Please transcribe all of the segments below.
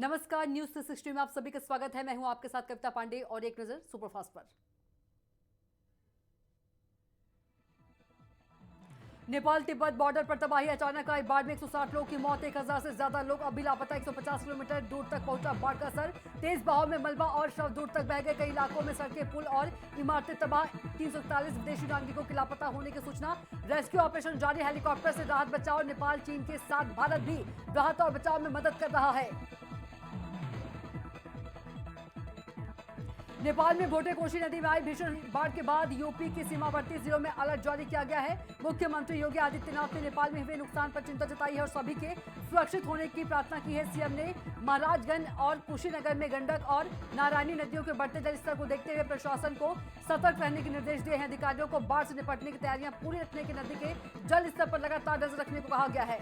नमस्कार, न्यूज 360 में आप सभी का स्वागत है। मैं हूं आपके साथ कविता पांडे और एक नजर सुपरफास्ट पर। नेपाल तिब्बत बॉर्डर पर तबाही, अचानक आई बाढ़ में 160 लोगों की मौत, 1000 से ज्यादा लोग अभी लापता। 150 किलोमीटर दूर तक पहुंचा बाढ़ का असर, तेज बहाव में मलबा और शव दूर तक बह गए। कई इलाकों में सड़कें, पुल और इमारतें तबाह। 341 विदेशी नागरिकों के लापता होने की सूचना। रेस्क्यू ऑपरेशन जारी, हेलीकॉप्टर से राहत बचाव। नेपाल चीन के साथ भारत भी राहत और बचाव में मदद कर रहा है। नेपाल में भोटे कोशी नदी में आई भीषण बाढ़ के बाद यूपी के सीमावर्ती जिलों में अलर्ट जारी किया गया है। मुख्यमंत्री योगी आदित्यनाथ ने नेपाल में हुए नुकसान पर चिंता जताई है और सभी के सुरक्षित होने की प्रार्थना की है। सीएम ने महाराजगंज और कुशीनगर में गंडक और नारायणी नदियों के बढ़ते जलस्तर को देखते हुए प्रशासन को सतर्क रहने के निर्देश दिए हैं। अधिकारियों को बाढ़ से निपटने की तैयारियां पूरी रखने की, नदी के जल स्तर पर लगातार नजर रखने को कहा गया है।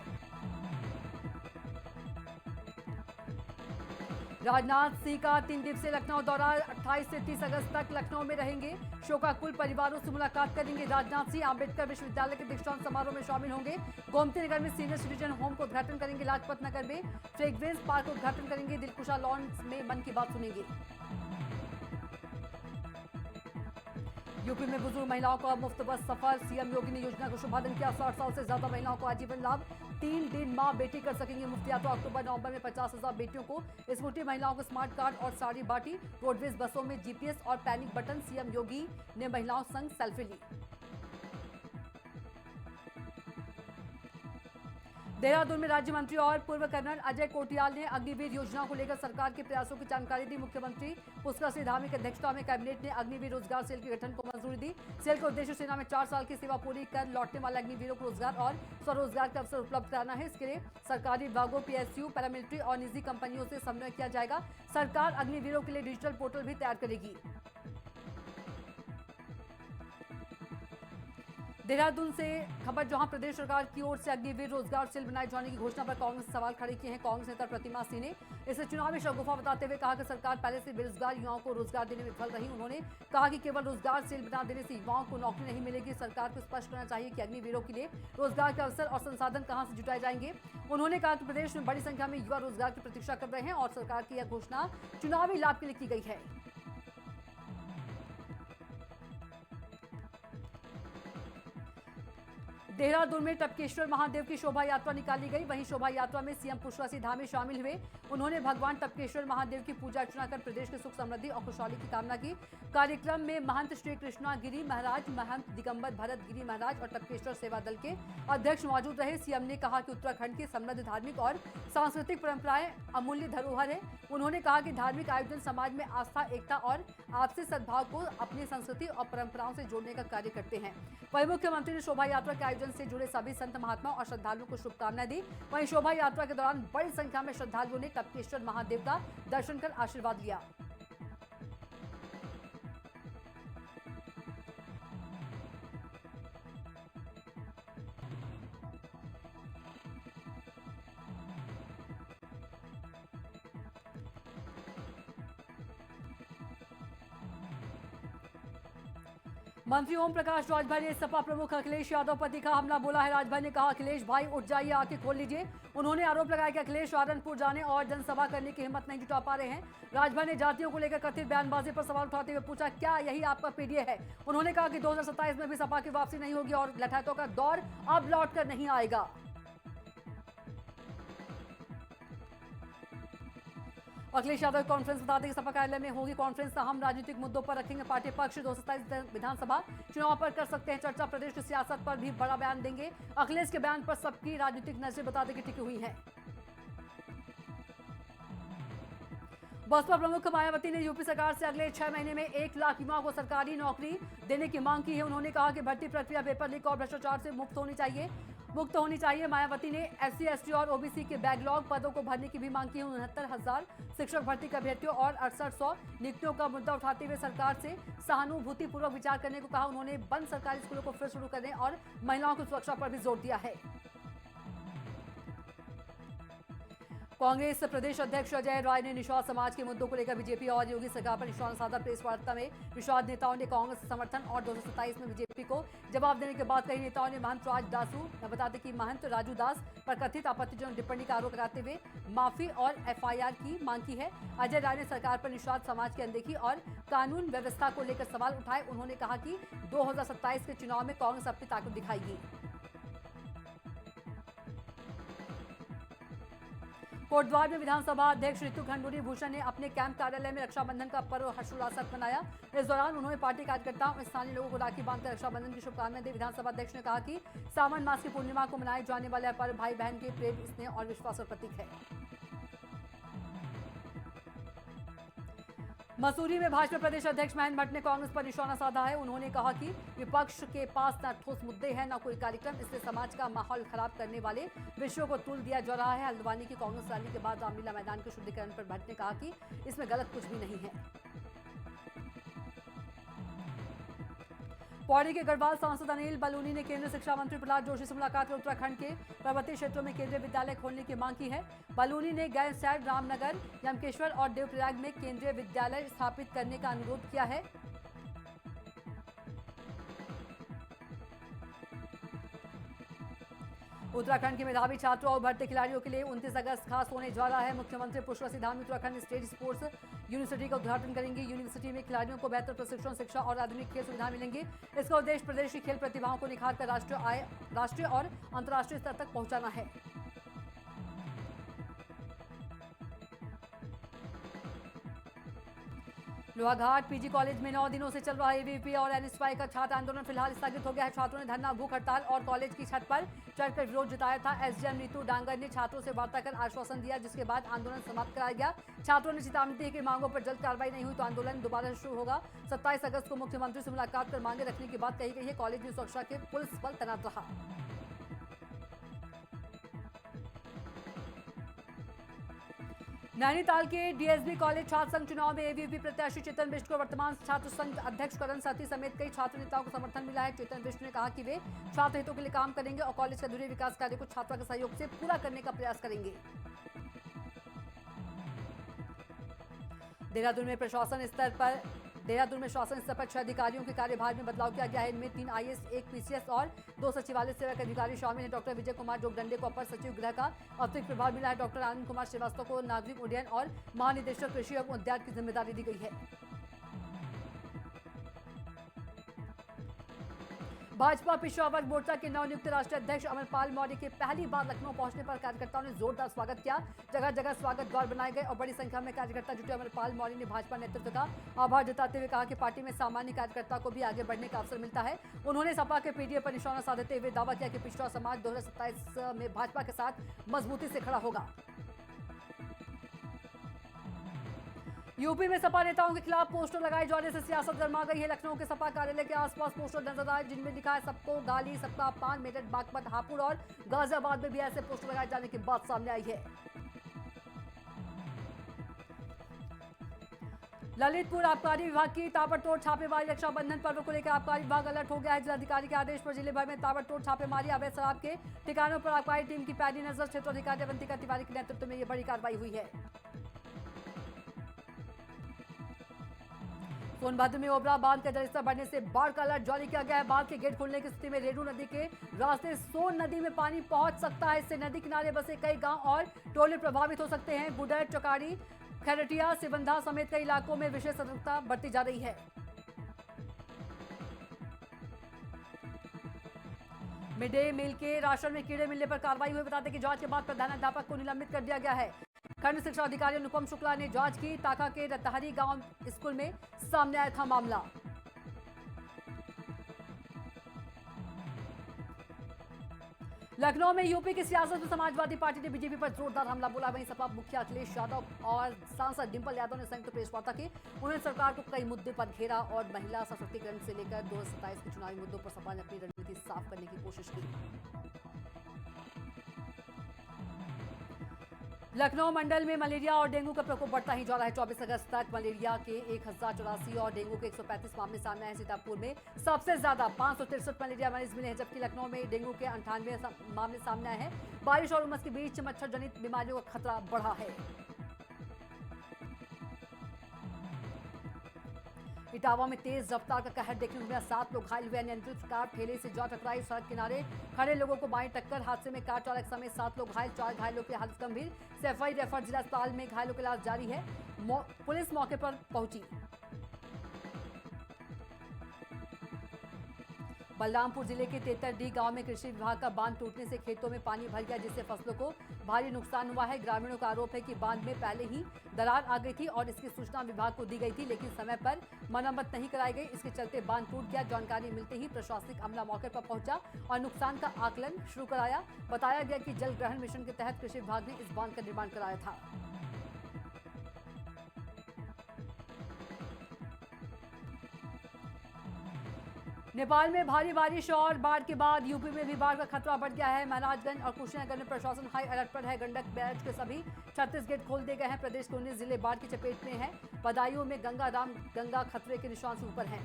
राजनाथ सिंह का 3 दिवसीय लखनऊ दौरा, 28 से 30 अगस्त तक लखनऊ में रहेंगे। शोकाकुल परिवारों से मुलाकात करेंगे। राजनाथ सिंह अम्बेडकर विश्वविद्यालय के दीक्षांत समारोह में शामिल होंगे। गोमती नगर में सीनियर सिटीजन होम का उद्घाटन करेंगे। लाजपत नगर में फ्रेग्रेंस पार्क का उद्घाटन करेंगे। दिलकुशा लॉन्स में मन की बात सुनेंगे। यूपी में बुजुर्ग महिलाओं का मुफ्त बस सफर, सीएम योगी ने योजना का शुभारंभ किया। 60 साल से ज्यादा महिलाओं को आजीवन लाभ, 3 दिन मां बेटी कर सकेंगे मुफ्त यात्रा। अक्टूबर नवंबर में 50,000 बेटियों को स्कूटी, महिलाओं को स्मार्ट कार्ड और साड़ी बांटी। रोडवेज बसों में जीपीएस और पैनिक बटन, सीएम योगी ने महिलाओं संग सेल्फी ली। देहरादून में राज्य मंत्री और पूर्व कर्नल अजय कोटियाल ने अग्निवीर योजना को लेकर सरकार के प्रयासों की जानकारी दी। मुख्यमंत्री पुष्कर सिंह धामी की अध्यक्षता में कैबिनेट ने अग्निवीर रोजगार सेल के गठन को मंजूरी दी। सेल का उद्देश्य सेना में 4 साल की सेवा पूरी कर लौटने वाले अग्निवीरों को रोजगार और स्वरोजगार का अवसर उपलब्ध कराना है। इसके लिए सरकारी विभागों, पीएसयू, पैरामिलिट्री और निजी कंपनियों से समन्वय किया जाएगा। सरकार अग्निवीरों के लिए डिजिटल पोर्टल भी तैयार करेगी। देहरादून से खबर, जहां प्रदेश सरकार की ओर से अग्निवीर रोजगार सेल बनाए जाने की घोषणा पर कांग्रेस ने सवाल खड़े किए हैं। कांग्रेस नेता प्रतिमा सिंह ने इसे चुनावी शगुफा बताते हुए कहा कि सरकार पहले से बेरोजगार युवाओं को रोजगार देने में विफल रही। उन्होंने कहा कि केवल रोजगार सेल बना देने से युवाओं को नौकरी नहीं मिलेगी। सरकार को स्पष्ट करना चाहिए कि अग्निवीरों के लिए रोजगार के अवसर और संसाधन कहां से जुटाए जाएंगे। उन्होंने कहा कि प्रदेश में बड़ी संख्या में युवा रोजगार की प्रतीक्षा कर रहे हैं और सरकार की यह घोषणा चुनावी लाभ के लिए की गई है। देहरादून में टपकेश्वर महादेव की शोभा यात्रा निकाली गई। वहीं शोभा यात्रा में सीएम पुष्कर सिंह धामी शामिल हुए। उन्होंने भगवान टपकेश्वर महादेव की पूजा अर्चना कर प्रदेश के सुख समृद्धि और खुशहाली की कामना की। कार्यक्रम में महंत श्री कृष्णा गिरी महाराज, महंत दिगंबर भरत गिरी महाराज और टपकेश्वर सेवा दल के अध्यक्ष मौजूद रहे। सीएम ने कहा कि उत्तराखंड की समृद्ध धार्मिक और सांस्कृतिक परंपराएं अमूल्य धरोहर है। उन्होंने कहा कि धार्मिक आयोजन समाज में आस्था, एकता और आपसी सद्भाव को अपनी संस्कृति और परंपराओं से जोड़ने का कार्य करते हैं। वहीं मुख्यमंत्री ने शोभा यात्रा के आयोजन से जुड़े सभी संत महात्मा और श्रद्धालुओं को शुभकामनाएं दी। वहीं शोभा यात्रा के दौरान बड़ी संख्या में श्रद्धालुओं ने टपकेश्वर महादेव का दर्शन कर आशीर्वाद लिया। मंत्री ओम प्रकाश राजभर ने सपा प्रमुख अखिलेश यादव पर तीखा हमला बोला है। राजभर ने कहा, अखिलेश भाई उठ जाइए, आके खोल लीजिए। उन्होंने आरोप लगाया कि अखिलेश सहारनपुर जाने और जनसभा करने की हिम्मत नहीं जुटा पा रहे हैं। राजभर ने जातियों को लेकर कथित बयानबाजी पर सवाल उठाते हुए पूछा, क्या यही आपका पीडीए है? उन्होंने कहा कि 2027 में भी सपा की वापसी नहीं होगी और लठैतों का दौर अब लौट कर नहीं आएगा। अखिलेश यादव की कॉन्फ्रेंस, बता दें कि सपा कार्यालय में होगी कॉन्फ्रेंस। अहम राजनीतिक मुद्दों पर रखेंगे पार्टी पक्ष। 227 विधानसभा चुनाव पर कर सकते हैं चर्चा। प्रदेश की सियासत पर भी बड़ा बयान देंगे। अखिलेश के बयान पर सबकी राजनीतिक नजरें, बता दें कि टिकी हुई है। बसपा प्रमुख मायावती ने यूपी सरकार से अगले 6 महीने में 1 लाख युवाओं को सरकारी नौकरी देने की मांग की है। उन्होंने कहा कि भर्ती प्रक्रिया पेपर लीक और भ्रष्टाचार से मुक्त होनी चाहिए। मायावती ने एससी, एसटी और ओबीसी के बैकलॉग पदों को भरने की भी मांग की है। 69,000 शिक्षक भर्ती के अभ्यर्थियों और 6800 नियुक्तियों का मुद्दा उठाते हुए सरकार से सहानुभूतिपूर्वक विचार करने को कहा। उन्होंने बंद सरकारी स्कूलों को फिर शुरू करने और महिलाओं की सुरक्षा पर भी जोर दिया है। कांग्रेस प्रदेश अध्यक्ष अजय राय ने निषाद समाज के मुद्दों को लेकर बीजेपी और योगी सरकार पर निशाना साधा। प्रेस वार्ता में निषाद नेताओं ने कांग्रेस समर्थन और 227 में बीजेपी को जवाब देने के बाद कई नेताओं ने महंत राज दासू बता दें कि महंत राजू दास पर कथित आपत्तिजनक टिप्पणी का आरोप लगाते हुए माफी और एफआईआर की मांग की है। अजय राय ने सरकार पर निषाद समाज की अनदेखी और कानून व्यवस्था को लेकर सवाल उठाए। उन्होंने कहा कि 2027 के चुनाव में कांग्रेस अपनी ताकत दिखाएगी। कोटद्वार में विधानसभा अध्यक्ष ऋतु खंडूरी भूषण ने अपने कैंप कार्यालय में रक्षाबंधन का पर्व हर्षोल्लास से मनाया। इस दौरान उन्होंने पार्टी कार्यकर्ताओं और स्थानीय लोगों को राखी बांधकर रक्षाबंधन की शुभकामनाएं दी। विधानसभा अध्यक्ष ने कहा कि सावन मास की पूर्णिमा को मनाए जाने वाला पर्व भाई बहन के प्रेम, स्नेह और विश्वास का प्रतीक है। मसूरी में भाजपा प्रदेश अध्यक्ष महेंद्र भट्ट ने कांग्रेस पर निशाना साधा है। उन्होंने कहा कि विपक्ष के पास न ठोस मुद्दे हैं न कोई कार्यक्रम, इससे समाज का माहौल खराब करने वाले विषयों को तूल दिया जा रहा है। हल्द्वानी की कांग्रेस रैली के बाद रामलीला मैदान के शुद्धिकरण पर भट्ट ने कहा कि इसमें गलत कुछ भी नहीं है। पौड़ी के गढ़वाल सांसद अनिल बलूनी ने केंद्रीय शिक्षा मंत्री प्रहलाद जोशी से मुलाकात कर उत्तराखंड के पर्वतीय क्षेत्रों में केंद्रीय विद्यालय खोलने की मांग की है। बलूनी ने गैरसैंण, रामनगर, यमकेश्वर और देवप्रयाग में केंद्रीय विद्यालय स्थापित करने का अनुरोध किया है। उत्तराखंड के मेधावी छात्रों और बढ़ते खिलाड़ियों के लिए 29 अगस्त खास होने जा रहा है। मुख्यमंत्री Pushkar Dhami Uttarakhand state sports university का उद्घाटन करेंगे। यूनिवर्सिटी में खिलाड़ियों को बेहतर प्रशिक्षण, शिक्षा और आधुनिक खेल सुविधा मिलेंगी। इसका उद्देश्य प्रदेश की खेल प्रतिभाओं को निखारकर राष्ट्रीय और अंतर्राष्ट्रीय स्तर तक पहुंचाना है। लोहाघाट पीजी कॉलेज में 9 दिनों से चल रहा एबीवीपी और एनएसवाई का छात्र आंदोलन फिलहाल स्थगित हो गया है। छात्रों ने धरना, भूख हड़ताल और कॉलेज की छत पर चढ़कर विरोध जताया था। एसडीएम नीतू डांगर ने छात्रों से वार्ता कर आश्वासन दिया, जिसके बाद आंदोलन समाप्त कराया गया। छात्रों ने चेतावनी दी कि मांगों पर जल्द कार्रवाई नहीं हुई तो आंदोलन दोबारा शुरू होगा। 27 अगस्त को मुख्यमंत्री से मुलाकात कर मांगे रखने की बात कही गई है। कॉलेज में सुरक्षा के पुलिस बल तैनात रहा। नैनीताल के डीएसबी कॉलेज छात्र संघ चुनाव में एबीवीपी प्रत्याशी चेतन बिष्ट को वर्तमान छात्र संघ अध्यक्ष करण सती समेत कई छात्र नेताओं को समर्थन मिला है। चेतन बिष्ट ने कहा कि वे छात्र हितों के लिए काम करेंगे और कॉलेज के अधूरे विकास कार्य को छात्रों के सहयोग से पूरा करने का प्रयास करेंगे। देहरादून में शासन स्तर पर 6 अधिकारियों के कार्यभार में बदलाव किया गया है। इनमें 3 आईएएस, 1 पीसीएस और 2 सचिवालय सेवा के अधिकारी शामिल हैं। डॉक्टर विजय कुमार जोगदंडे को अपर सचिव गृह का अतिरिक्त प्रभार मिला है। डॉक्टर आनंद कुमार श्रीवास्तव को नागरिक उड्डयन और महानिदेशक कृषि एवं उद्यान की जिम्मेदारी दी गई है। भाजपा पिछड़ा वर्ग मोर्चा के नवनियुक्त राष्ट्रीय अध्यक्ष अमरपाल मौर्य के पहली बार लखनऊ पहुंचने पर कार्यकर्ताओं ने जोरदार स्वागत किया। जगह जगह स्वागत द्वार बनाए गए और बड़ी संख्या में कार्यकर्ता जुटे। अमरपाल मौर्य ने भाजपा नेतृत्व का आभार जताते हुए कहा कि पार्टी में सामान्य कार्यकर्ता को भी आगे बढ़ने का अवसर मिलता है। उन्होंने सपा के पीडीए पर निशाना साधते हुए दावा किया कि पिछड़ा समाज 2027 में भाजपा के साथ मजबूती से खड़ा होगा। यूपी में सपा नेताओं के खिलाफ पोस्टर लगाए जाने से सियासत गर्मा गई है। लखनऊ के सपा कार्यालय के आसपास पोस्टर नजर आए, जिनमें लिखा है सबको गाली, सबका अपमान। मेरठ, बागपत, हापुड़ और गाजियाबाद में भी ऐसे पोस्टर लगाए जाने की बात सामने आई है। ललितपुर आबकारी विभाग की ताबड़तोड़ छापेमारी। रक्षाबंधन पर्व को लेकर आबकारी विभाग अलर्ट हो गया है। जिलाधिकारी के आदेश पर जिले भर में ताबड़तोड़ छापेमारी। अवैध शराब के ठिकानों पर आबकारी टीम की पैनी नजर। क्षेत्राधिकारी अवंतिका तिवारी के नेतृत्व में यह बड़ी कार्रवाई हुई है। सोनभद्र में ओबरा बांध का जलस्तर बढ़ने से बाढ़ का अलर्ट जारी किया गया है। बांध के गेट खुलने की स्थिति में रेणु नदी के रास्ते सोन नदी में पानी पहुंच सकता है। इससे नदी किनारे बसे कई गांव और टोले प्रभावित हो सकते हैं। बुडर, चौकारी, खैरटिया, सिवंधा समेत कई इलाकों में विशेष सतर्कता बरती जा रही है। मिड डे मील के राशन में कीड़े मिलने पर कार्रवाई हुई। बताते कि जांच के बाद प्रधानाध्यापक को निलंबित कर दिया गया है। खंड शिक्षा अधिकारी अनुपम शुक्ला ने जांच की। ताका के रतहरी गांव स्कूल में सामने आया था मामला। लखनऊ में यूपी की सियासत में समाजवादी पार्टी ने बीजेपी पर जोरदार हमला बोला। वहीं सपा मुखिया अखिलेश यादव और सांसद डिंपल यादव ने संयुक्त प्रेस वार्ता की। उन्होंने सरकार को कई मुद्दे पर घेरा और महिला सशक्तिकरण से लेकर 2027 के चुनावी मुद्दों पर सपा ने अपनी रणनीति साफ करने की कोशिश की। लखनऊ मंडल में मलेरिया और डेंगू का प्रकोप बढ़ता ही जा रहा है। 24 अगस्त तक मलेरिया के 1084 और डेंगू के 135 मामले सामने आए। सीतापुर में सबसे ज्यादा 563 मलेरिया मरीज मिले हैं, जबकि लखनऊ में डेंगू के 98 मामले सामने आए हैं। बारिश और उमस के बीच मच्छर जनित बीमारियों का खतरा बढ़ा है। इटावा में तेज रफ्तार का कहर देखने को मिला। 7 लोग घायल हुए। अनियंत्रित कार ठेले से जा टकराई। सड़क किनारे खड़े लोगों को बाएं टक्कर। हादसे में कार चालक समेत 7 लोग घायल। 4 घायलों की हालत गंभीर। सैफई रेफर जिला अस्पताल में घायलों का इलाज जारी है। पुलिस मौके पर पहुंची। बलरामपुर जिले के तेतरडी गांव में कृषि विभाग का बांध टूटने से खेतों में पानी भर गया, जिससे फसलों को भारी नुकसान हुआ है। ग्रामीणों का आरोप है कि बांध में पहले ही दरार आ गई थी और इसकी सूचना विभाग को दी गई थी, लेकिन समय पर मरम्मत नहीं कराई गई। इसके चलते बांध टूट गया। जानकारी मिलते ही प्रशासनिक अमला मौके पर पहुंचा और नुकसान का आकलन शुरू कराया। बताया गया कि जल ग्रहण मिशन के तहत कृषि विभाग ने इस बांध का निर्माण कराया था। नेपाल में भारी बारिश और बाढ़ के बाद यूपी में भी बाढ़ का खतरा बढ़ गया है। महाराजगंज और कुशीनगर में प्रशासन हाई अलर्ट पर है। गंडक बैराज के सभी 36 गेट खोल दिए गए हैं। प्रदेश के 19 जिले बाढ़ की चपेट में हैं। बदायूं में गंगा खतरे के निशान से ऊपर है।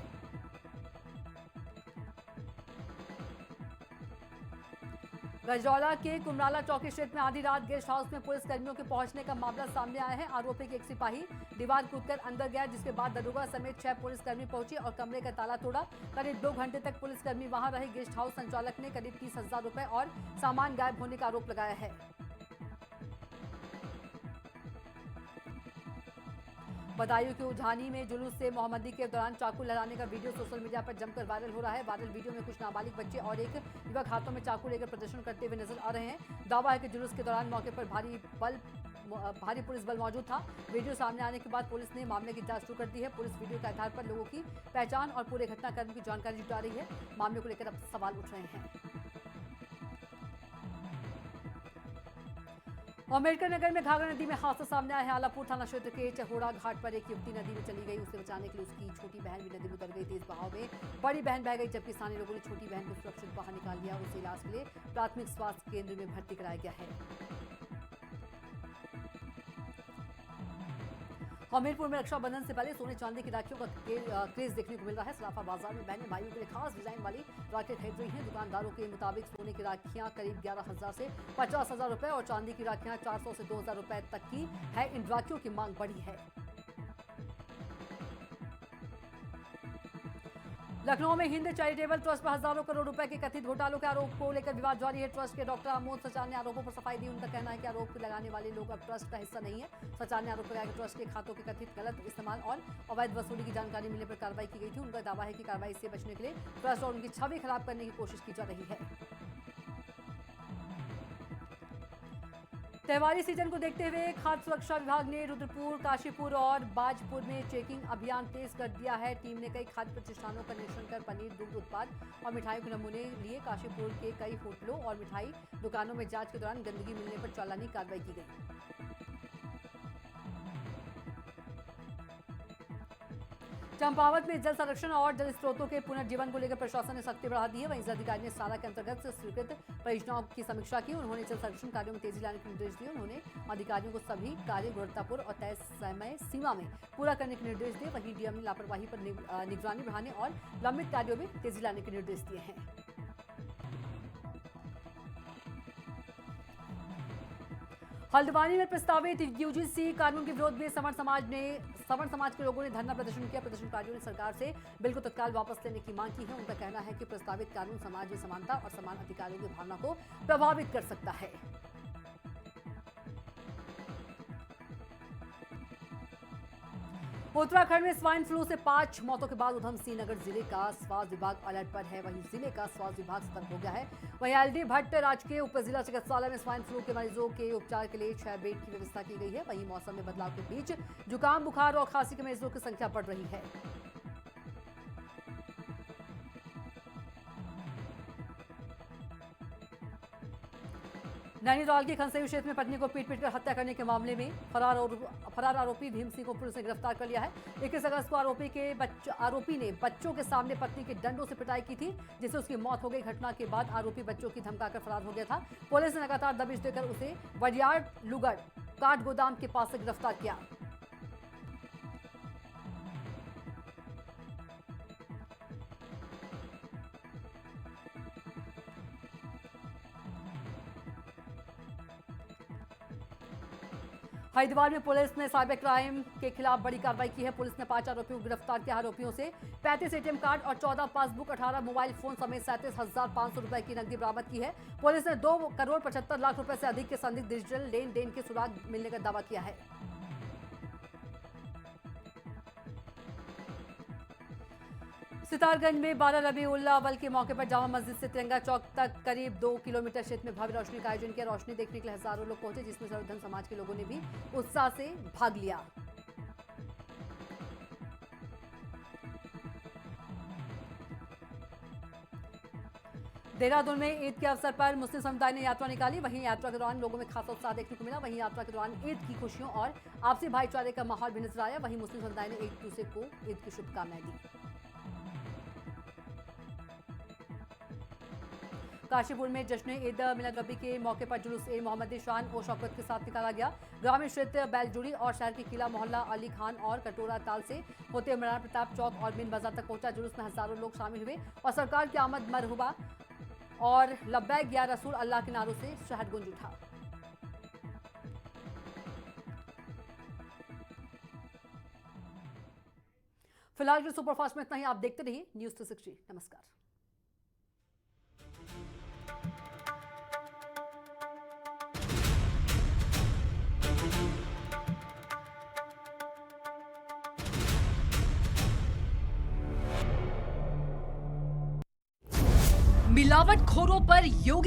गजरौला के कुमराला चौकी क्षेत्र में आधी रात गेस्ट हाउस में पुलिस कर्मियों के पहुंचने का मामला सामने आया है। आरोपी के एक सिपाही दीवार कूदकर अंदर गया, जिसके बाद दरोगा समेत 6 पुलिसकर्मी पहुंचे और कमरे का ताला तोड़ा। करीब 2 घंटे तक पुलिसकर्मी वहां रहे। गेस्ट हाउस संचालक ने करीब 30,000 रुपए और सामान गायब होने का आरोप लगाया है। बदायूं के उझानी में जुलूस से मोहम्मदी के दौरान चाकू लहराने का वीडियो सोशल मीडिया पर जमकर वायरल हो रहा है। वायरल वीडियो में कुछ नाबालिग बच्चे और एक युवक हाथों में चाकू लेकर प्रदर्शन करते हुए नजर आ रहे हैं। दावा है कि जुलूस के दौरान मौके पर भारी पुलिस बल मौजूद था। वीडियो सामने आने के बाद पुलिस ने मामले की जांच शुरू कर दी है। पुलिस वीडियो के आधार पर लोगों की पहचान और पूरे घटनाक्रम की जानकारी जुटा रही है। मामले को लेकर अब सवाल उठ रहे हैं। अम्बेडकर नगर में घाघरा नदी में हादसा सामने आया है। आलापुर थाना क्षेत्र के चहोड़ा घाट पर एक युवती नदी में चली गई। उसे बचाने के लिए उसकी छोटी बहन भी नदी में उतर गई। तेज बहाव में बड़ी बहन बह गई, जबकि स्थानीय लोगों ने छोटी बहन को सुरक्षित बाहर निकाल लिया। उसे इलाज के लिए प्राथमिक स्वास्थ्य केंद्र में भर्ती कराया गया है। हमीरपुर में रक्षाबंधन से पहले सोने चांदी की राखियों का क्रेज देखने को मिल रहा है। सराफा बाजार में बहनें भाइयों के लिए खास डिजाइन वाली राखी खरीद रही हैं। दुकानदारों के मुताबिक सोने की राखियां करीब 11,000 से 50,000 रुपए और चांदी की राखियां 400 से 2,000 रुपए तक की है। इन राखियों की मांग बढ़ी है। लखनऊ में हिंद चैरिटेबल ट्रस्ट पर हजारों करोड़ रुपए के कथित घोटालों के आरोप को लेकर विवाद जारी है। ट्रस्ट के डॉक्टर आमोद सचार ने आरोपों पर सफाई दी। उनका कहना है कि आरोप लगाने वाले लोग अब ट्रस्ट का हिस्सा नहीं है। सचार ने आरोप लगाया कि ट्रस्ट के खातों के कथित गलत इस्तेमाल और अवैध वसूली की जानकारी मिलने पर कार्रवाई की गई थी। उनका दावा है कि कार्रवाई से बचने के लिए ट्रस्ट और उनकी छवि खराब करने की कोशिश की जा रही है। त्योहारी सीजन को देखते हुए खाद्य सुरक्षा विभाग ने रुद्रपुर, काशीपुर और बाजपुर में चेकिंग अभियान तेज कर दिया है। टीम ने कई खाद्य प्रतिष्ठानों का निरीक्षण कर पनीर, दुग्ध उत्पाद और मिठाइयों के नमूने लिए। काशीपुर के कई होटलों और मिठाई दुकानों में जांच के दौरान गंदगी मिलने पर चालानी कार्रवाई की गई। चंपावत में जल संरक्षण और जल स्रोतों के पुनर्जीवन को लेकर प्रशासन ने सख्ती बढ़ा दी है। वहीं जिलाधिकारी ने सारा के अंतर्गत स्वीकृत परियोजनाओं की समीक्षा की। उन्होंने जल संरक्षण कार्यों में तेजी लाने के निर्देश दिए। उन्होंने अधिकारियों को सभी कार्य गुणवत्तापूर्ण और तय समय सीमा में पूरा करने के निर्देश दिए। वहीं डीएम ने लापरवाही पर निगरानी बढ़ाने और लंबित कार्यों में तेजी लाने के निर्देश दिए हैं। हल्द्वानी में प्रस्तावित यूजीसी कानून के विरोध में सवर्ण समाज के लोगों ने धरना प्रदर्शन किया। प्रदर्शनकारियों ने सरकार से बिल को तत्काल वापस लेने की मांग की है। उनका कहना है कि प्रस्तावित कानून समाज में समानता और समान अधिकारों की भावना को प्रभावित कर सकता है। उत्तराखंड में स्वाइन फ्लू से 5 मौतों के बाद उधम सिंह नगर जिले का स्वास्थ्य विभाग अलर्ट पर है। वहीं जिले का स्वास्थ्य विभाग सतर्क हो गया है। वहीं एलडी भट्ट राजकीय उप जिला चिकित्सालय में स्वाइन फ्लू के मरीजों के उपचार के लिए 6 बेड की व्यवस्था की गई है। वहीं मौसम में बदलाव के बीच जुकाम, बुखार और खांसी के मरीजों की संख्या बढ़ रही है। नैनीताल के खनसई क्षेत्र में पत्नी को पीट कर हत्या करने के मामले में फरार आरोपी भीम सिंह को पुलिस ने गिरफ्तार कर लिया है। 21 अगस्त को आरोपी ने बच्चों के सामने पत्नी के डंडों से पिटाई की थी, जिससे उसकी मौत हो गई। घटना के बाद आरोपी बच्चों की धमकाकर फरार हो गया था। पुलिस ने लगातार दबिश देकर उसे वडियार लुगड़ काठ गोदाम के पास से गिरफ्तार किया। हरिद्वार में पुलिस ने साइबर क्राइम के खिलाफ बड़ी कार्रवाई की है। पुलिस ने 5 आरोपियों को गिरफ्तार किया। आरोपियों से 35 एटीएम कार्ड और 14 पासबुक, 18 मोबाइल फोन समेत 37,500 रुपए की नकदी बरामद की है। पुलिस ने 2 करोड़ 75 लाख रुपए से अधिक के संदिग्ध डिजिटल लेन देन के सुराग मिलने का दावा किया है। सितारगंज में 12 रबीउल अव्वल के मौके पर जामा मस्जिद से तिरंगा चौक तक करीब 2 किलोमीटर क्षेत्र में भव्य रोशनी का आयोजन किया। रोशनी देखने के लिए हजारों लोग पहुंचे, जिसमें सर्वधर्म समाज के लोगों ने भी उत्साह से भाग लिया। देहरादून में ईद के अवसर पर मुस्लिम समुदाय ने यात्रा निकाली। वहीं यात्रा के दौरान लोगों में खासा उत्साह देखने को मिला। वहीं यात्रा के दौरान ईद की खुशियों और आपसी भाईचारे का माहौल भी नजर आया। वहीं मुस्लिम समुदाय ने एक दूसरे को ईद की शुभकामनाएं दी। काशीपुर में जश्न ईद मिलाद नबी के मौके पर जुलूस ए मोहम्मदी शान और शौकत के साथ निकाला गया। ग्रामीण क्षेत्र बैलजुड़ी और शहर के किला मोहल्ला अली खान और कटोरा ताल से होते महाराणा प्रताप चौक और बिन बाजार तक पहुंचा। जुलूस में हजारों लोग शामिल हुए और सरकार की आमद मरहुबा और लब्बैक या रसूल अल्लाह के नारों से शहर गूंज उठा। फिलहाल सुपरफास्ट में इतना ही। आप देखते रहिए न्यूज़ 360। नमस्कार। मिलावटखोरों पर योगी